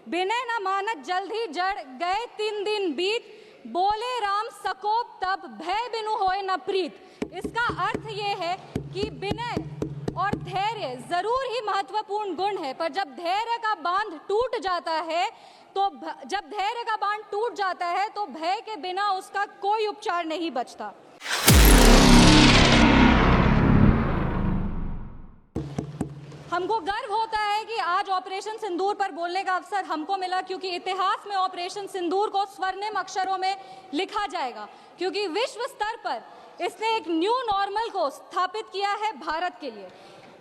विनय न मानत जल्द ही जड़ गए 3 दिन बीत, बोले राम सकोप तब भय बिनु होए न प्रीत। इसका अर्थ ये है कि विनय और धैर्य जरूर ही महत्वपूर्ण गुण है, पर जब धैर्य का बांध टूट जाता है तो भय के बिना उसका कोई उपचार नहीं बचता। हमको गर्व होता है कि आज ऑपरेशन सिंदूर पर बोलने का अवसर हमको मिला, क्योंकि इतिहास में ऑपरेशन सिंदूर को स्वर्णिम अक्षरों में लिखा जाएगा, क्योंकि विश्व स्तर पर इसने एक न्यू नॉर्मल को स्थापित किया है भारत के लिए।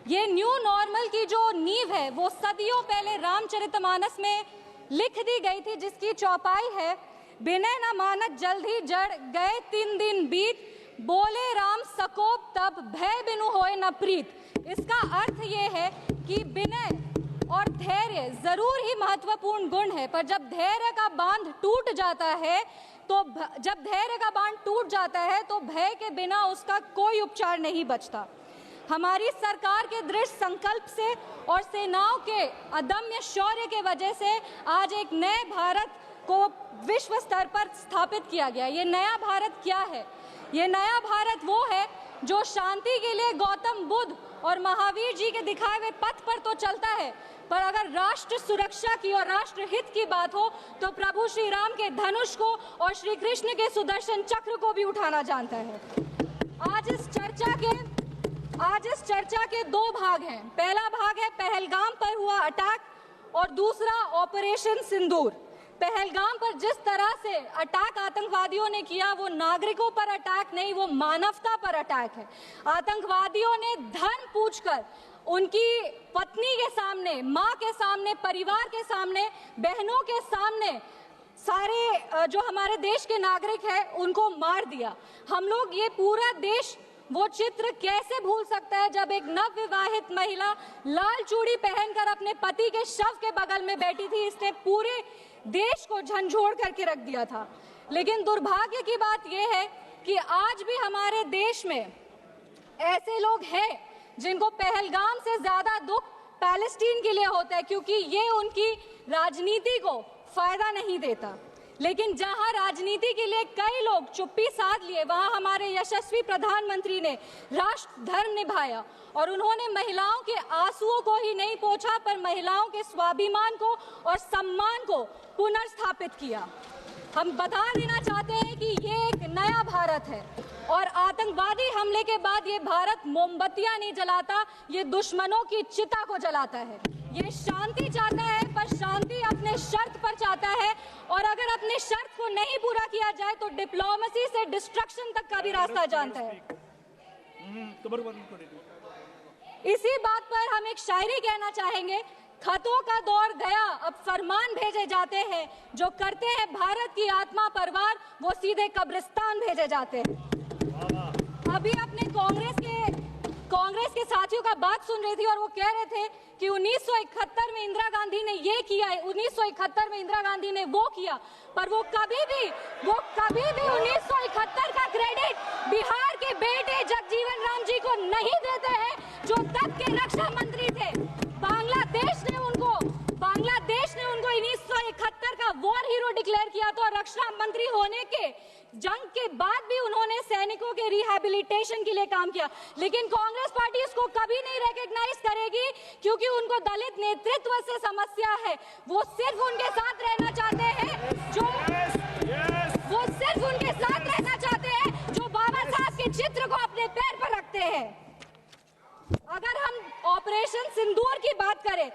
ये न्यू नॉर्मल की जो नींव है वो सदियों पहले रामचरितमानस में लिख दी गई थी, जिसकी चौपाई है, विनय न मानत जल्द ही जड़ गए 3 दिन बीत, बोले राम सकोप तब भय बिनु होए न प्रीत। इसका अर्थ ये है कि विनय और धैर्य जरूर ही महत्वपूर्ण गुण है, पर जब धैर्य का बांध टूट जाता है तो भय के बिना उसका कोई उपचार नहीं बचता। हमारी सरकार के दृढ़ संकल्प से और सेनाओं के अदम्य शौर्य के वजह से आज एक नए भारत को विश्व स्तर पर स्थापित किया गया। ये नया भारत क्या है? ये नया भारत वो है जो शांति के लिए गौतम बुद्ध और महावीर जी के दिखाए हुए पथ पर तो चलता है, पर अगर राष्ट्र सुरक्षा की और राष्ट्र हित की बात हो तो प्रभु श्री राम के धनुष को और श्री कृष्ण के सुदर्शन चक्र को भी उठाना जानता है। आज इस चर्चा के 2 भाग हैं। पहला भाग है पहलगाम पर हुआ अटैक और दूसरा ऑपरेशन सिंदूर। पहलगाम पर जिस तरह से अटैक आतंकवादियों ने किया वो नागरिकों पर अटैक नहीं, वो मानवता पर अटैक है। आतंकवादियों ने धर्म पूछकर उनकी पत्नी के सामने, माँ के सामने, परिवार के सामने, बहनों के सामने सारे जो हमारे देश के नागरिक हैं उनको मार दिया। हम लोग ये पूरा देश वो चित्र कैसे भूल सकता है जब एक नवविवाहित महिला लाल चूड़ी पहनकर अपने पति के शव के बगल में बैठी थी। इसने पूरे देश को झंझोड़ करके रख दिया था। लेकिन दुर्भाग्य की बात यह है कि आज भी हमारे देश में ऐसे लोग हैं जिनको पहलगाम से ज्यादा दुख पैलेस्टीन के लिए होता है, क्योंकि ये उनकी राजनीति को फायदा नहीं देता। लेकिन जहां राजनीति के लिए कई लोग चुप्पी साध लिए, वहां हमारे यशस्वी प्रधानमंत्री ने राष्ट्र धर्म निभाया और उन्होंने महिलाओं के आंसुओं को ही नहीं पोंछा, पर महिलाओं के स्वाभिमान को और सम्मान को पुनर्स्थापित किया। हम बता देना चाहते हैं कि ये एक नया भारत है और आतंकवादी हमले के बाद ये भारत मोमबत्तियां नहीं जलाता, ये दुश्मनों की चिता को जलाता है। ये शांति चाहता है, पर शांति अपने शर्त पर चाहता है, और अगर अपने शर्त को नहीं पूरा किया जाए तो डिप्लोमेसी से डिस्ट्रक्शन तक का भी रास्ता जानता है। इसी बात पर हम एक शायरी कहना चाहेंगे, खतों का दौर गया अब फरमान भेजे जाते हैं, जो करते हैं भारत की आत्मा परवार वो सीधे कब्रिस्तान भेजे जाते हैं। अभी अपने कांग्रेस के साथियों का बात सुन रही थी और वो कह रहे थे कि 1971 में इंदिरा गांधी ने ये किया है, 1971 में इंदिरा गांधी ने वो किया, पर वो कभी भी 1971 का क्रेडिट बिहार के बेटे जगजीवन राम जी को नहीं देते हैं, जो तब के रक्षा मंत्री थे। बांग्लादेश ने उनको 1971 का वॉर हीरो डिक्लेयर किया था, और रक्षा मंत्री होने के जंग के बाद भी उन्होंने सैनिकों के रिहैबिलिटेशन के लिए काम किया। लेकिन कांग्रेस पार्टी इसको कभी नहीं रिकॉग्नाइज करेगी, क्योंकि उनको दलित नेतृत्व से समस्या है। वो सिर्फ उनके साथ रहना चाहते हैं जो बाबा साहब के चित्र को अपने पैर पर रखते हैं। अगर हम ऑपरेशन सिंदूर की बात करें